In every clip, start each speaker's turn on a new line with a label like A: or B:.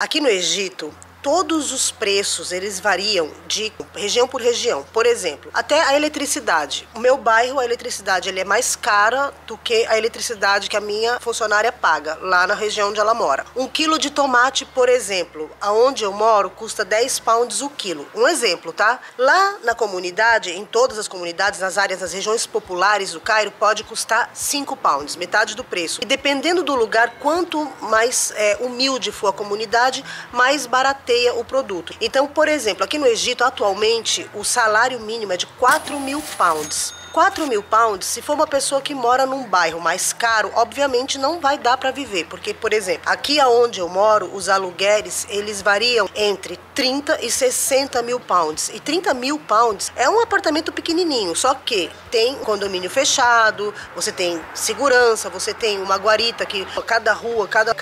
A: Aqui no Egito, todos os preços, eles variam de região por região. Por exemplo, até a eletricidade. O meu bairro, a eletricidade ele é mais cara do que a eletricidade que a minha funcionária paga, lá na região onde ela mora. 1 quilo de tomate, por exemplo, aonde eu moro, custa 10 pounds o quilo. Um exemplo, tá? Lá na comunidade, em todas as comunidades, nas áreas, das regiões populares do Cairo, pode custar 5 pounds, metade do preço. E dependendo do lugar, quanto mais humilde for a comunidade, mais barateia o produto. Então, por exemplo, aqui no Egito, atualmente, o salário mínimo é de 4.000 pounds. 4.000 pounds, se for uma pessoa que mora num bairro mais caro, obviamente não vai dar para viver, porque, por exemplo, aqui aonde eu moro, os aluguéis, eles variam entre 30 e 60 mil pounds. E 30 mil pounds é um apartamento pequenininho, só que tem condomínio fechado, você tem segurança, você tem uma guarita que cada rua, cada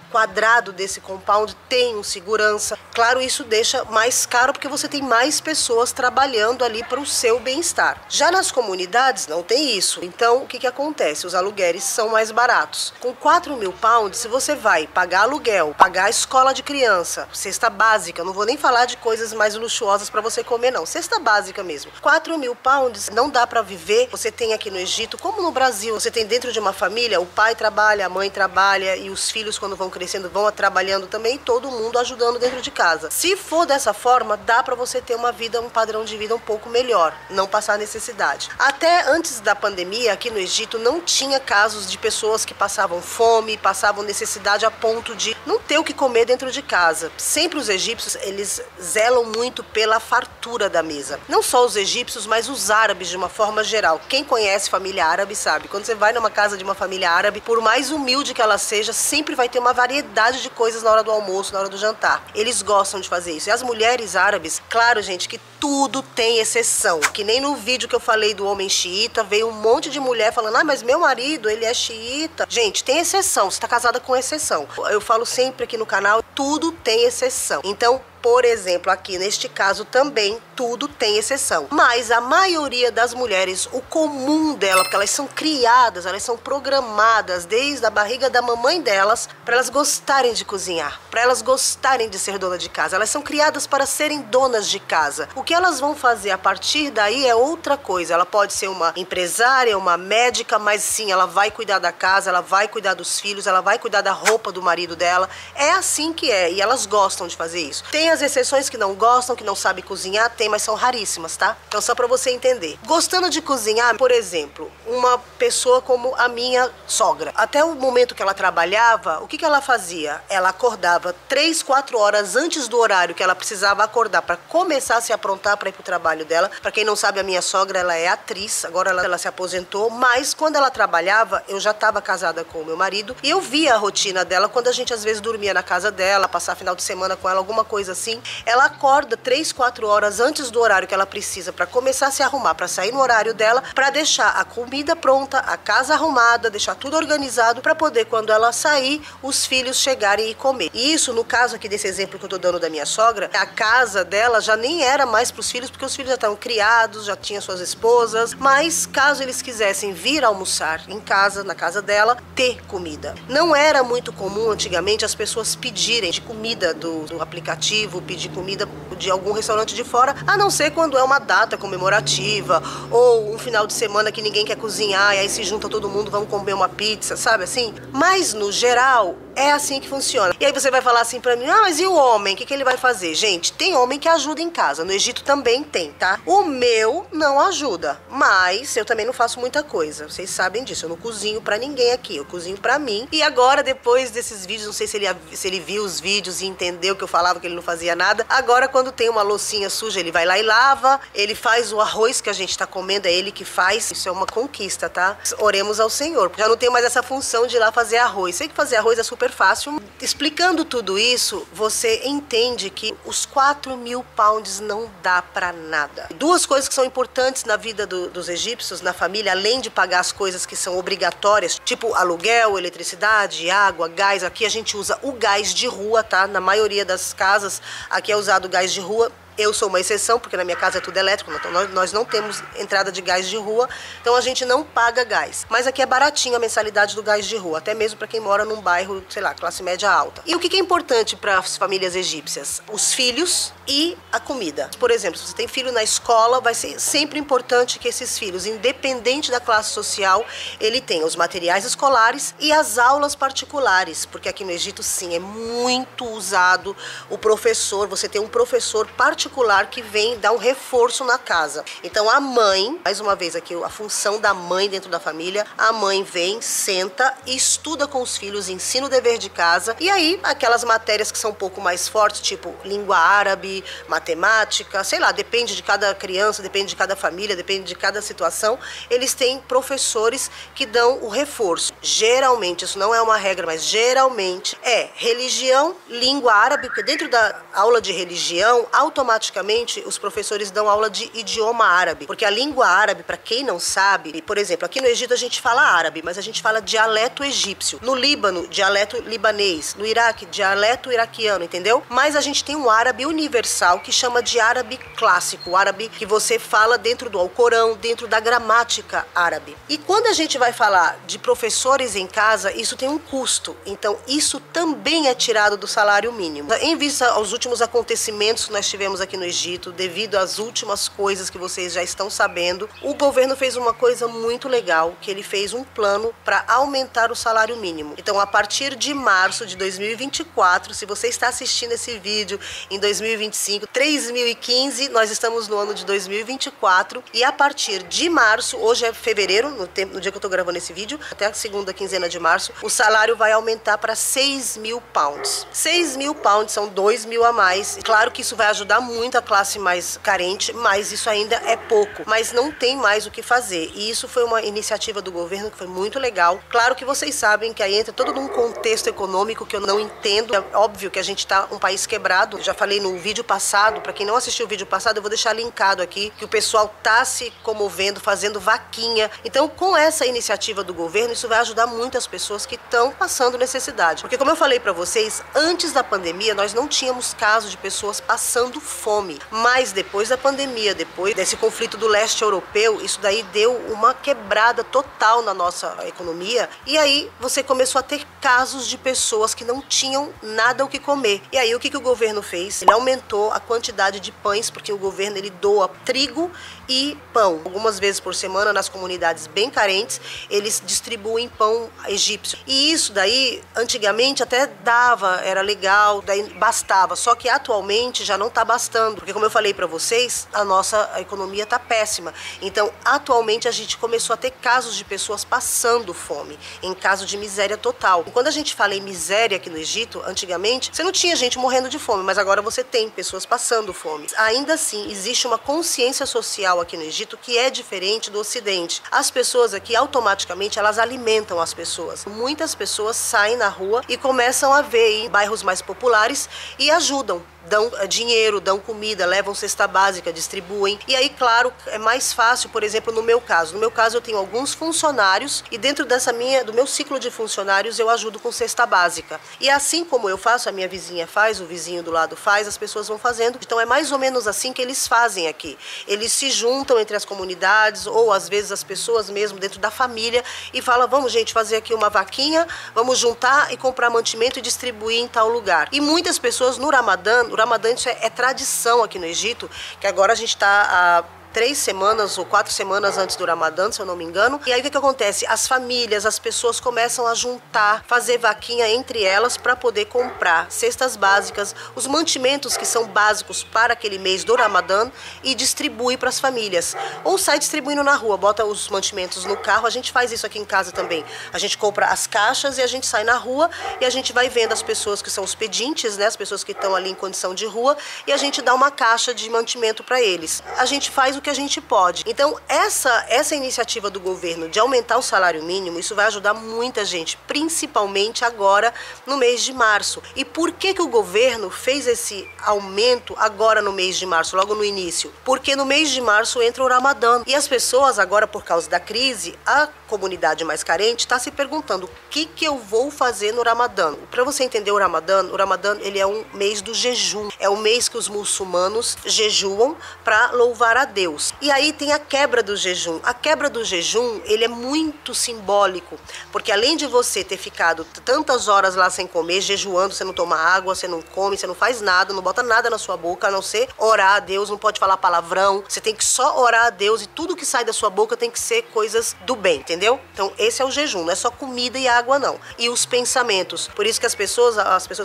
A: quadrado desse compound tem um segurança. Claro, isso deixa mais caro porque você tem mais pessoas trabalhando ali para o seu bem-estar. Já nas comunidades não tem isso. Então, o que acontece? Os aluguéis são mais baratos. Com 4.000 pounds, se você vai pagar aluguel, pagar a escola de criança, cesta básica, não vou nem falar de coisas mais luxuosas para você comer não, cesta básica mesmo. 4.000 pounds não dá para viver. Você tem aqui no Egito, como no Brasil, você tem dentro de uma família, o pai trabalha, a mãe trabalha e os filhos quando vão crescendo vão trabalhando também, todo mundo ajudando dentro de casa. Se for dessa forma, dá para você ter uma vida, um padrão de vida um pouco melhor, não passar necessidade. Até antes da pandemia, aqui no Egito, não tinha casos de pessoas que passavam fome, passavam necessidade a ponto de não ter o que comer dentro de casa. Sempre os egípcios, eles zelam muito pela fartura da mesa. Não só os egípcios, mas os árabes de uma forma geral. Quem conhece família árabe sabe, quando você vai numa casa de uma família árabe, por mais humilde que ela seja, sempre vai ter uma variedade de coisas na hora do almoço, na hora do jantar. Eles gostam de fazer isso. E as mulheres árabes, claro, gente, que tudo tem exceção. Que nem no vídeo que eu falei do homem xiita, veio um monte de mulher falando, mas meu marido, ele é xiita. Gente, tem exceção, você tá casada com exceção. Eu falo sempre aqui no canal, tudo tem exceção. Então, por exemplo, aqui neste caso também, tudo tem exceção. Mas a maioria das mulheres, o comum dela, porque elas são criadas, elas são programadas desde a barriga da mamãe delas, para elas gostarem de cozinhar, para elas gostarem de ser dona de casa. Elas são criadas para serem donas de casa. O que elas vão fazer a partir daí é outra coisa. Ela pode ser uma empresária, uma médica, mas sim, ela vai cuidar da casa, ela vai cuidar dos filhos, ela vai cuidar da roupa do marido dela. É assim que é, e elas gostam de fazer isso. Tem as exceções que não gostam, que não sabem cozinhar, tem, mas são raríssimas, tá? Então só pra você entender. Gostando de cozinhar, por exemplo, uma pessoa como a minha sogra. Até o momento que ela trabalhava, o que ela fazia? Ela acordava 3, 4 horas antes do horário que ela precisava acordar para começar a se aprontar para ir pro trabalho dela. Pra quem não sabe, a minha sogra, ela é atriz, agora ela se aposentou, mas quando ela trabalhava, eu já estava casada com o meu marido e eu via a rotina dela quando a gente às vezes dormia na casa dela, passar final de semana com ela, alguma coisa assim. Ela acorda 3, 4 horas antes do horário que ela precisa para começar a se arrumar, para sair no horário dela, para deixar a comida pronta, a casa arrumada, deixar tudo organizado para poder, quando ela sair, os filhos chegarem e comer. E isso, no caso aqui desse exemplo que eu tô dando da minha sogra, a casa dela já nem era mais para os filhos, porque os filhos já estavam criados, já tinham suas esposas, mas caso eles quisessem vir almoçar em casa, na casa dela, ter comida. Não era muito comum antigamente as pessoas pedirem de comida do aplicativo, pedir comida de algum restaurante de fora, a não ser quando é uma data comemorativa ou um final de semana que ninguém quer cozinhar e aí se junta todo mundo, vamos comer uma pizza, sabe assim? Mas no geral é assim que funciona. E aí você vai falar assim pra mim, mas e o homem? O que ele vai fazer? Gente, tem homem que ajuda em casa. No Egito também tem, tá? O meu não ajuda, mas eu também não faço muita coisa. Vocês sabem disso, eu não cozinho pra ninguém aqui, eu cozinho pra mim. E agora, depois desses vídeos, não sei se ele viu os vídeos e entendeu que eu falava que ele não fazia nada. Agora, quando tem uma loucinha suja, ele vai lá e lava. Ele faz o arroz que a gente tá comendo, é ele que faz. Isso é uma conquista, tá? Oremos ao Senhor. Já não tenho mais essa função de ir lá fazer arroz. Sei que fazer arroz é super fácil. Explicando tudo isso, você entende que os 4.000 pounds não dá pra nada. Duas coisas que são importantes na vida dos egípcios, na família, além de pagar as coisas que são obrigatórias, tipo aluguel, eletricidade, água, gás. Aqui a gente usa o gás de rua, tá? Na maioria das casas, aqui é usado o gás de rua. Eu sou uma exceção, porque na minha casa é tudo elétrico, então nós não temos entrada de gás de rua, então a gente não paga gás. Mas aqui é baratinho a mensalidade do gás de rua, até mesmo para quem mora num bairro, sei lá, classe média alta. E o que é importante para as famílias egípcias? Os filhos e a comida. Por exemplo, se você tem filho na escola, vai ser sempre importante que esses filhos, independente da classe social, ele tenha os materiais escolares e as aulas particulares, porque aqui no Egito, sim, é muito usado o professor, você tem um professor particular que vem dar um reforço na casa. Então a mãe, mais uma vez aqui a função da mãe dentro da família, a mãe vem, senta e estuda com os filhos, ensina o dever de casa, e aí aquelas matérias que são um pouco mais fortes, tipo língua árabe, matemática, sei lá, depende de cada criança, depende de cada família, depende de cada situação, eles têm professores que dão o reforço. Geralmente, isso não é uma regra, mas geralmente é religião, língua árabe, porque dentro da aula de religião, automaticamente os professores dão aula de idioma árabe, porque a língua árabe, para quem não sabe, por exemplo, aqui no Egito a gente fala árabe, mas a gente fala dialeto egípcio. No Líbano, dialeto libanês. No Iraque, dialeto iraquiano, entendeu? Mas a gente tem um árabe universal que chama de árabe clássico, o árabe que você fala dentro do Alcorão, dentro da gramática árabe. E quando a gente vai falar de professores em casa, isso tem um custo. Então, isso também é tirado do salário mínimo. Em vista aos últimos acontecimentos que nós tivemos aqui no Egito, devido às últimas coisas que vocês já estão sabendo, o governo fez uma coisa muito legal, que ele fez um plano para aumentar o salário mínimo. Então, a partir de março de 2024, se você está assistindo esse vídeo em 2025, 3015, nós estamos no ano de 2024, e a partir de março, hoje é fevereiro, no dia que eu estou gravando esse vídeo, até a segunda quinzena de março, o salário vai aumentar para 6.000 pounds. 6.000 pounds são 2.000 a mais. Claro que isso vai ajudar muito a classe mais carente, mas isso ainda é pouco. Mas não tem mais o que fazer. E isso foi uma iniciativa do governo que foi muito legal. Claro que vocês sabem que aí entra todo num contexto econômico que eu não entendo. É óbvio que a gente está um país quebrado. Eu já falei no vídeo passado, para quem não assistiu o vídeo passado, eu vou deixar linkado aqui, que o pessoal tá se comovendo, fazendo vaquinha. Então, com essa iniciativa do governo, isso vai ajudar muito as pessoas que estão passando necessidade. Porque, como eu falei para vocês, antes da pandemia, nós não tínhamos casos de pessoas passando fome. Mas depois da pandemia, depois desse conflito do leste europeu, isso daí deu uma quebrada total na nossa economia. E aí, você começou a ter casos de pessoas que não tinham nada o que comer. E aí, o que o governo fez? Ele aumentou a quantidade de pães, porque o governo ele doa trigo e pão. Algumas vezes por semana, nas comunidades bem carentes, eles distribuem pão egípcio. E isso daí, antigamente até dava, era legal, daí bastava. Só que atualmente já não está bastando, porque como eu falei para vocês, a nossa economia está péssima. Então, atualmente a gente começou a ter casos de pessoas passando fome, em caso de miséria total. E quando a gente fala em miséria aqui no Egito, antigamente, você não tinha gente morrendo de fome, mas agora você tem pessoas passando fome. Ainda assim, existe uma consciência social aqui no Egito que é diferente do Ocidente. As pessoas aqui, automaticamente, elas alimentam as pessoas. Muitas pessoas saem na rua e começam a ver em bairros mais populares e ajudam. Dão dinheiro, dão comida, levam cesta básica, distribuem. E aí, claro, é mais fácil, por exemplo, no meu caso. No meu caso, eu tenho alguns funcionários e dentro do meu ciclo de funcionários, eu ajudo com cesta básica. E assim como eu faço, a minha vizinha faz, o vizinho do lado faz, as pessoas vão fazendo. Então, é mais ou menos assim que eles fazem aqui. Eles se juntam entre as comunidades ou, às vezes, as pessoas mesmo dentro da família e falam, vamos, gente, fazer aqui uma vaquinha, vamos juntar e comprar mantimento e distribuir em tal lugar. E muitas pessoas no Ramadã, o Ramadã isso é tradição aqui no Egito, que agora a gente está 3 semanas ou 4 semanas antes do Ramadã, se eu não me engano. E aí o que acontece? As famílias, as pessoas começam a juntar, fazer vaquinha entre elas para poder comprar cestas básicas, os mantimentos que são básicos para aquele mês do Ramadã e distribui para as famílias. Ou sai distribuindo na rua, bota os mantimentos no carro, a gente faz isso aqui em casa também. A gente compra as caixas e a gente sai na rua e a gente vai vendo as pessoas que são os pedintes, né, as pessoas que estão ali em condição de rua, e a gente dá uma caixa de mantimento para eles. A gente faz o que a gente pode. Então, essa iniciativa do governo de aumentar o salário mínimo, isso vai ajudar muita gente, principalmente agora no mês de março. E por que o governo fez esse aumento agora no mês de março, logo no início? Porque no mês de março entra o Ramadã. E as pessoas agora, por causa da crise, a comunidade mais carente está se perguntando o que eu vou fazer no Ramadã. Para você entender o Ramadã ele é um mês do jejum. É o mês que os muçulmanos jejuam para louvar a Deus. E aí tem a quebra do jejum. A quebra do jejum, ele é muito simbólico, porque além de você ter ficado tantas horas lá sem comer, jejuando, você não toma água, você não come, você não faz nada, não bota nada na sua boca, a não ser orar a Deus, não pode falar palavrão, você tem que só orar a Deus e tudo que sai da sua boca tem que ser coisas do bem, entendeu? Então esse é o jejum, não é só comida e água não. E os pensamentos, por isso que as pessoas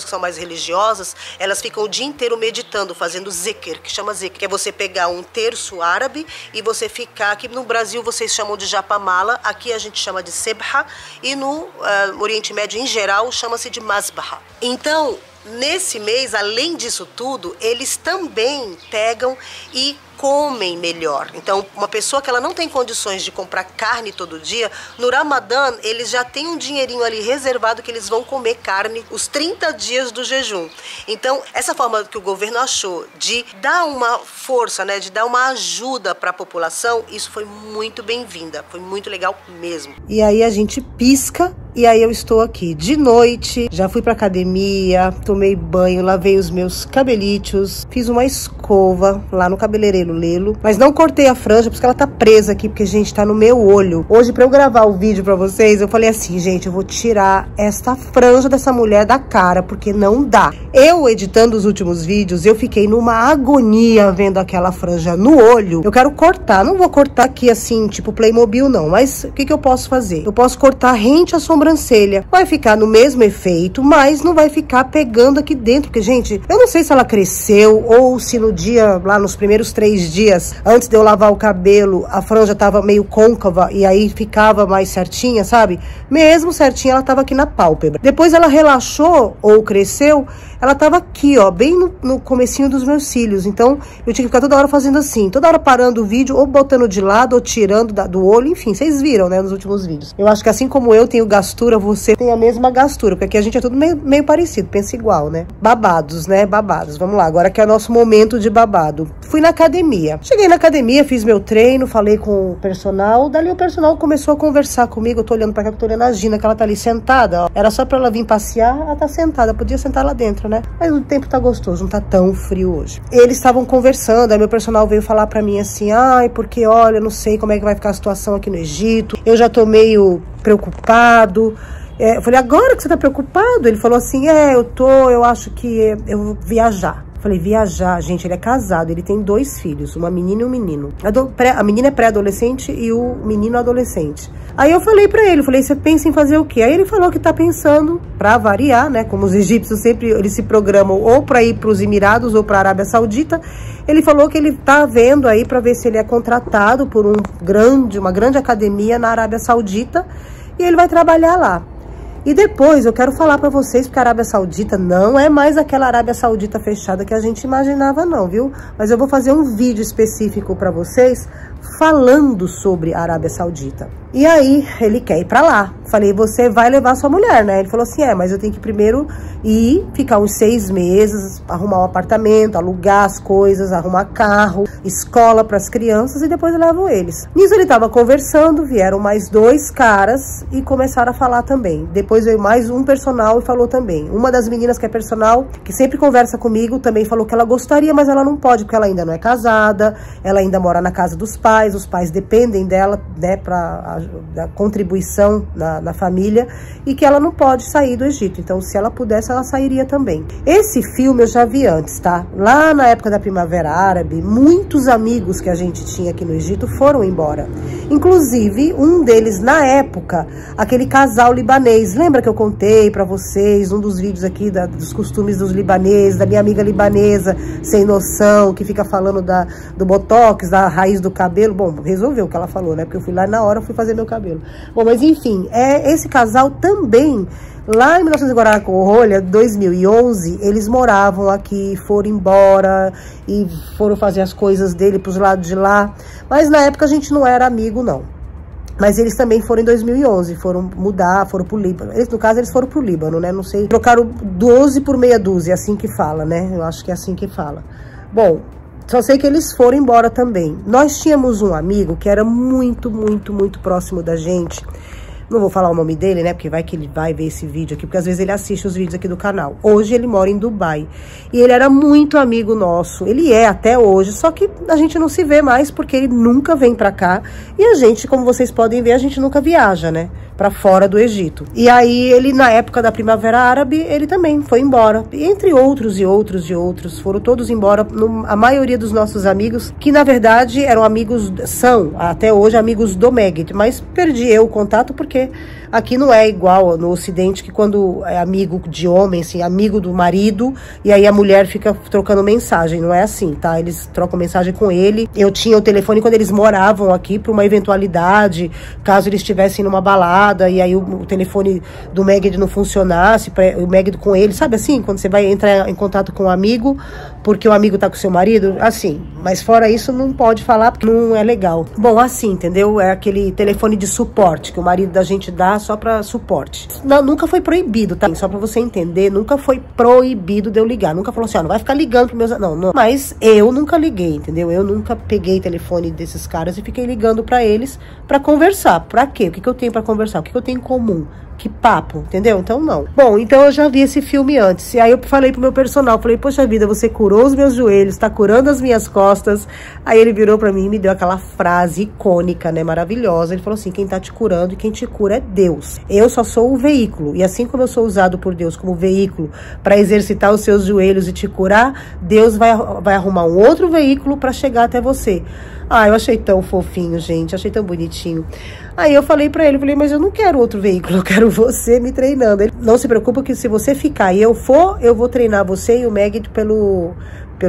A: que são mais religiosas, elas ficam o dia inteiro meditando, fazendo zikr, que chama zikr, que é você pegar um terço árabe e você ficar, aqui no Brasil vocês chamam de japamala, aqui a gente chama de sebha, e no Oriente Médio em geral chama-se de masbaha. Então, nesse mês, além disso tudo, eles também pegam e comem melhor. Então, uma pessoa que ela não tem condições de comprar carne todo dia, no Ramadã, eles já têm um dinheirinho ali reservado que eles vão comer carne os 30 dias do jejum. Então, essa forma que o governo achou de dar uma força, né, de dar uma ajuda para a população, isso foi muito bem-vinda, foi muito legal mesmo. E aí a gente pisca e aí eu estou aqui de noite, já fui pra academia, tomei banho, lavei os meus cabelitos, fiz uma escova lá no cabeleireiro Lelo, mas não cortei a franja porque ela tá presa aqui, porque, gente, tá no meu olho. Hoje, pra eu gravar o vídeo pra vocês, eu falei assim, gente, eu vou tirar esta franja dessa mulher da cara, porque não dá. Eu, editando os últimos vídeos, eu fiquei numa agonia vendo aquela franja no olho. Eu quero cortar, não vou cortar aqui assim, tipo Playmobil não, mas o que eu posso fazer? Eu posso cortar rente a sobrancelha. Vai ficar no mesmo efeito, mas não vai ficar pegando aqui dentro, porque, gente, eu não sei se ela cresceu ou se no dia, lá nos primeiros 3 dias, antes de eu lavar o cabelo, a franja tava meio côncava e aí ficava mais certinha, sabe? Mesmo certinha, ela tava aqui na pálpebra. Depois ela relaxou ou cresceu, ela tava aqui, ó, bem no comecinho dos meus cílios. Então, eu tinha que ficar toda hora fazendo assim, toda hora parando o vídeo, ou botando de lado, ou tirando do olho, enfim, vocês viram, né, nos últimos vídeos. Eu acho que assim como eu tenho gastura, você tem a mesma gastura, porque aqui a gente é tudo meio parecido, pensa igual, né? Babados, né? Babados. Vamos lá, agora que é o nosso momento de babado. Fui na academia. Cheguei na academia, fiz meu treino, falei com o personal, dali o personal começou a conversar comigo, eu tô olhando pra cá, eu tô olhando a Gina, que ela tá ali sentada, ó. Era só pra ela vir passear, ela tá sentada, podia sentar lá dentro, né? Mas o tempo tá gostoso, não tá tão frio hoje. Eles estavam conversando, aí meu personal veio falar pra mim assim, ai, porque olha, eu não sei como é que vai ficar a situação aqui no Egito, eu já tô meio preocupado. Eu falei, agora que você tá preocupado? Ele falou assim, eu acho que eu vou viajar. Falei, viajar, gente, ele é casado, ele tem 2 filhos, uma menina e um menino. A menina é pré-adolescente e o menino adolescente. Aí eu falei pra ele, você pensa em fazer o quê? Aí ele falou que tá pensando, pra variar, né, como os egípcios sempre, eles se programam ou pra ir pros Emirados ou pra Arábia Saudita. Ele falou que ele tá vendo aí pra ver se ele é contratado por uma grande academia na Arábia Saudita e ele vai trabalhar lá. E depois eu quero falar pra vocês que a Arábia Saudita não é mais aquela Arábia Saudita fechada que a gente imaginava não, viu? Mas eu vou fazer um vídeo específico pra vocês falando sobre a Arábia Saudita. E aí, ele quer ir pra lá. Falei, você vai levar sua mulher, né? Ele falou assim, mas eu tenho que primeiro ir, ficar uns 6 meses, arrumar um apartamento, alugar as coisas, arrumar carro, escola pras crianças e depois eu levo eles. Nisso ele tava conversando, vieram mais 2 caras e começaram a falar também. Depois veio mais um personal e falou também. Uma das meninas que é personal, que sempre conversa comigo, também falou que ela gostaria, mas ela não pode, porque ela ainda não é casada, ela ainda mora na casa dos pais, os pais dependem dela, né, da contribuição na família, e que ela não pode sair do Egito. Então, se ela pudesse, ela sairia também. Esse filme eu já vi antes, tá? Lá na época da Primavera Árabe, muitos amigos que a gente tinha aqui no Egito foram embora. Inclusive, um deles, na época, aquele casal libanês. Lembra que eu contei pra vocês, um dos vídeos aqui dos costumes dos libaneses, da minha amiga libanesa, sem noção, que fica falando do botox, da raiz do cabelo. Bom, resolveu o que ela falou, né? Porque eu fui lá na hora, fui fazer meu cabelo. Bom, mas enfim, esse casal também Lá em 1900 com rolha, 2011, eles moravam aqui, foram embora e foram fazer as coisas dele pros lados de lá. Mas na época a gente não era amigo, não. Mas eles também foram em 2011, foram mudar, foram pro Líbano. Eles, no caso, eles foram pro Líbano, né? Não sei, trocaram 12 por meia dúzia, é assim que fala, né? Eu acho que é assim que fala. Bom, só sei que eles foram embora também. Nós tínhamos um amigo que era muito, muito, muito próximo da gente. Não vou falar o nome dele, né? Porque vai que ele vai ver esse vídeo aqui, porque às vezes ele assiste os vídeos aqui do canal. Hoje ele mora em Dubai. E ele era muito amigo nosso. Ele é até hoje, só que a gente não se vê mais porque ele nunca vem pra cá. E a gente, como vocês podem ver, a gente nunca viaja, né? Pra fora do Egito. E aí ele, na época da Primavera Árabe, ele também foi embora. E entre outros e outros e outros, foram todos embora. A maioria dos nossos amigos, que na verdade eram amigos, são até hoje amigos do Megid. Mas perdi eu o contato porque aqui não é igual no Ocidente, que quando é amigo de homem, assim, amigo do marido, e aí a mulher fica trocando mensagem. Não é assim, tá? Eles trocam mensagem com ele. Eu tinha o telefone quando eles moravam aqui para uma eventualidade, caso eles estivessem numa balada, e aí o telefone do Megid não funcionasse, o Megid com ele, sabe assim? Quando você vai entrar em contato com um amigo, porque o amigo tá com seu marido, assim. Mas fora isso, não pode falar, porque não é legal. Bom, assim, entendeu? É aquele telefone de suporte, que o marido da gente dá só pra suporte. Não, nunca foi proibido, tá? Só pra você entender, nunca foi proibido de eu ligar. Nunca falou assim, ó, não vai ficar ligando pros meus... Não, não. Mas eu nunca liguei, entendeu? Eu nunca peguei telefone desses caras e fiquei ligando pra eles pra conversar. Pra quê? O que eu tenho pra conversar? O que eu tenho em comum? Que papo, entendeu? Então não. Bom, então eu já vi esse filme antes. E aí eu falei pro meu personal, falei, poxa vida, você curou os meus joelhos, tá curando as minhas costas. Aí ele virou pra mim e me deu aquela frase icônica, né, maravilhosa. Ele falou assim, quem tá te curando e quem te cura é Deus. Eu só sou o veículo. E assim como eu sou usado por Deus como veículo pra exercitar os seus joelhos e te curar, Deus vai arrumar um outro veículo pra chegar até você. Ah, eu achei tão fofinho, gente, achei tão bonitinho. Aí eu falei pra ele, falei, mas eu não quero outro veículo, eu quero você me treinando. Ele, não se preocupa que se você ficar e eu vou treinar você e o Megid pelo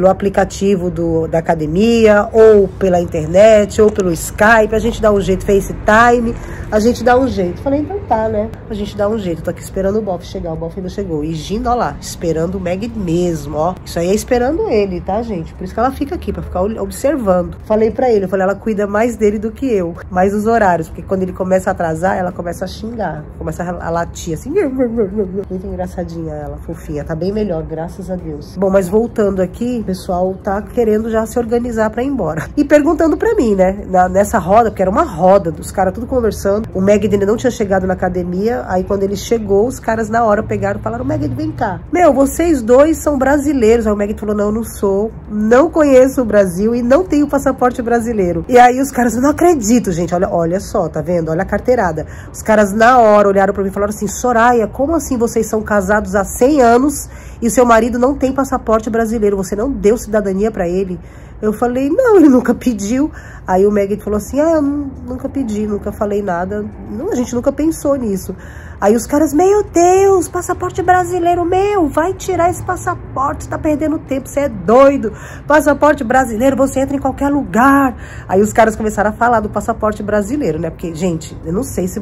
A: aplicativo da academia, ou pela internet, ou pelo Skype, a gente dá um jeito, FaceTime, a gente dá um jeito. Falei, então tá, né? A gente dá um jeito. Tô aqui esperando o Boff chegar, o Boff ainda chegou. E Gina, ó lá, esperando o Megid mesmo, ó. Isso aí é esperando ele, tá, gente? Por isso que ela fica aqui, pra ficar observando. Falei pra ele, eu falei, ela cuida mais dele do que eu, mais dos horários, porque quando ele começa a atrasar, ela começa a xingar, começa a latir, assim. Muito engraçadinha ela, fofinha, tá bem melhor, graças a Deus. Bom, mas voltando aqui, o pessoal tá querendo já se organizar pra ir embora. E perguntando pra mim, né, nessa roda, porque era uma roda, dos caras tudo conversando. O Megid ainda não tinha chegado na academia, aí quando ele chegou, os caras na hora pegaram e falaram, Megid, vem cá. Meu, vocês dois são brasileiros. Aí o Megid falou, não, eu não sou, não conheço o Brasil e não tenho passaporte brasileiro. E aí os caras, eu não acredito, gente, olha só, tá vendo? Olha a carteirada. Os caras na hora olharam pra mim e falaram assim, Soraya, como assim vocês são casados há 100 anos e seu marido não tem passaporte brasileiro? Você não deu cidadania pra ele? Eu falei, não, ele nunca pediu. Aí o Megid falou assim, eu nunca pedi, nunca falei nada. Não, a gente nunca pensou nisso. Aí os caras, meu Deus, passaporte brasileiro, meu, vai tirar esse passaporte, você tá perdendo tempo, você é doido. Passaporte brasileiro, você entra em qualquer lugar. Aí os caras começaram a falar do passaporte brasileiro, né? Porque, gente, eu não sei se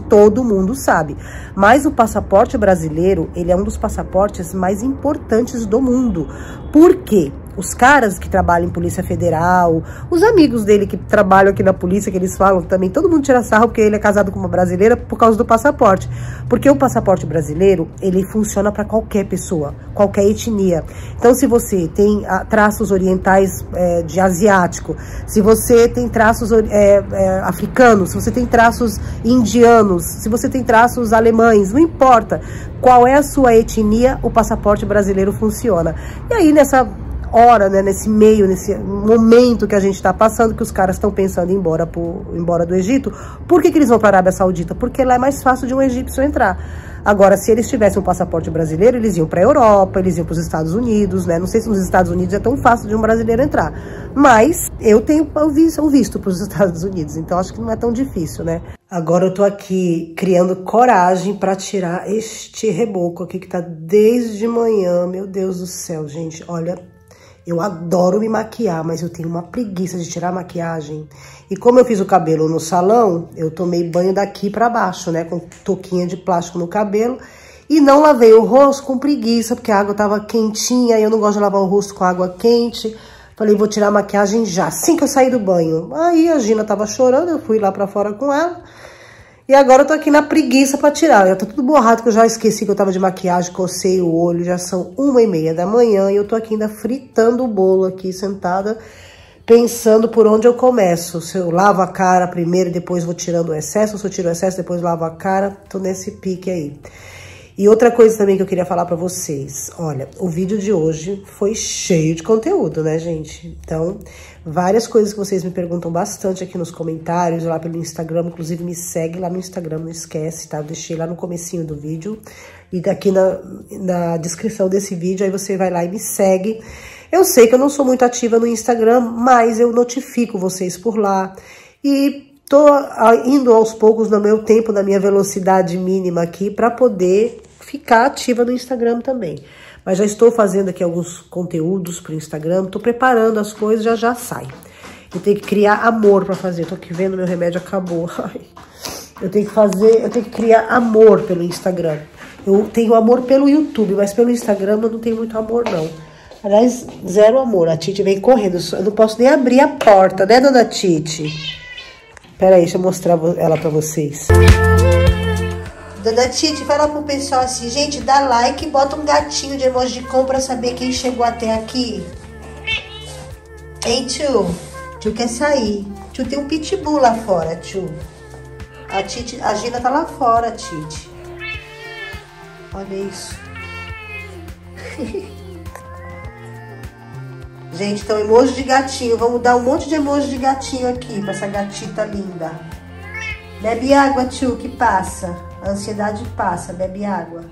A: todo mundo sabe, mas o passaporte brasileiro, ele é um dos passaportes mais importantes do mundo. Por quê? Os caras que trabalham em Polícia Federal, os amigos dele que trabalham aqui na polícia, que eles falam também, todo mundo tira sarro porque ele é casado com uma brasileira por causa do passaporte. Porque o passaporte brasileiro, ele funciona para qualquer pessoa, qualquer etnia. Então, se você tem traços orientais de asiático, se você tem traços africanos, se você tem traços indianos, se você tem traços alemães, não importa qual é a sua etnia, o passaporte brasileiro funciona. E aí, nessa hora, né, nesse meio, nesse momento que a gente está passando, que os caras estão pensando em ir embora do Egito, por que eles vão para a Arábia Saudita? Porque lá é mais fácil de um egípcio entrar. Agora, se eles tivessem um passaporte brasileiro, eles iam para a Europa, eles iam para os Estados Unidos, né? Não sei se nos Estados Unidos é tão fácil de um brasileiro entrar. Mas eu tenho um visto para os Estados Unidos, então acho que não é tão difícil, né? Agora eu tô aqui criando coragem para tirar este reboco aqui que tá desde manhã. Meu Deus do céu, gente, olha... Eu adoro me maquiar, mas eu tenho uma preguiça de tirar a maquiagem. E como eu fiz o cabelo no salão, eu tomei banho daqui pra baixo, né? Com touquinha de plástico no cabelo. E não lavei o rosto com preguiça, porque a água tava quentinha e eu não gosto de lavar o rosto com água quente. Falei, vou tirar a maquiagem já, assim que eu sair do banho. Aí a Gina tava chorando, eu fui lá pra fora com ela. E agora eu tô aqui na preguiça pra tirar. Já tá tudo borrado, que eu já esqueci que eu tava de maquiagem, cocei o olho. Já são 1h30 da manhã e eu tô aqui ainda fritando o bolo aqui, sentada, pensando por onde eu começo. Se eu lavo a cara primeiro e depois vou tirando o excesso, ou se eu tiro o excesso e depois lavo a cara. Tô nesse pique aí. E outra coisa também que eu queria falar pra vocês. Olha, o vídeo de hoje foi cheio de conteúdo, né, gente? Então, várias coisas que vocês me perguntam bastante aqui nos comentários, lá pelo Instagram. Inclusive, me segue lá no Instagram, não esquece, tá? Eu deixei lá no comecinho do vídeo. E daqui na descrição desse vídeo, aí você vai lá e me segue. Eu sei que eu não sou muito ativa no Instagram, mas eu notifico vocês por lá. E tô indo aos poucos no meu tempo, na minha velocidade mínima aqui, pra poder ficar ativa no Instagram também. Mas já estou fazendo aqui alguns conteúdos pro Instagram, tô preparando as coisas, já sai. Eu tenho que criar amor pra fazer, tô aqui vendo, meu remédio acabou. Eu tenho que criar amor pelo Instagram. Eu tenho amor pelo YouTube, mas pelo Instagram eu não tenho muito amor, não. Aliás, zero amor. A Titi vem correndo, eu não posso nem abrir a porta, né, dona Titi? Pera aí, deixa eu mostrar ela pra vocês. Dona Titi, fala pro pessoal assim, gente, dá like e bota um gatinho de emoji pra saber quem chegou até aqui. Hein, tio? Tio quer sair. Tio tem um pitbull lá fora, tio. A Gina tá lá fora, Titi. Olha isso. Gente, então emoji de gatinho. Vamos dar um monte de emoji de gatinho aqui pra essa gatita linda. Bebe água, tio, que passa. A ansiedade passa, bebe água.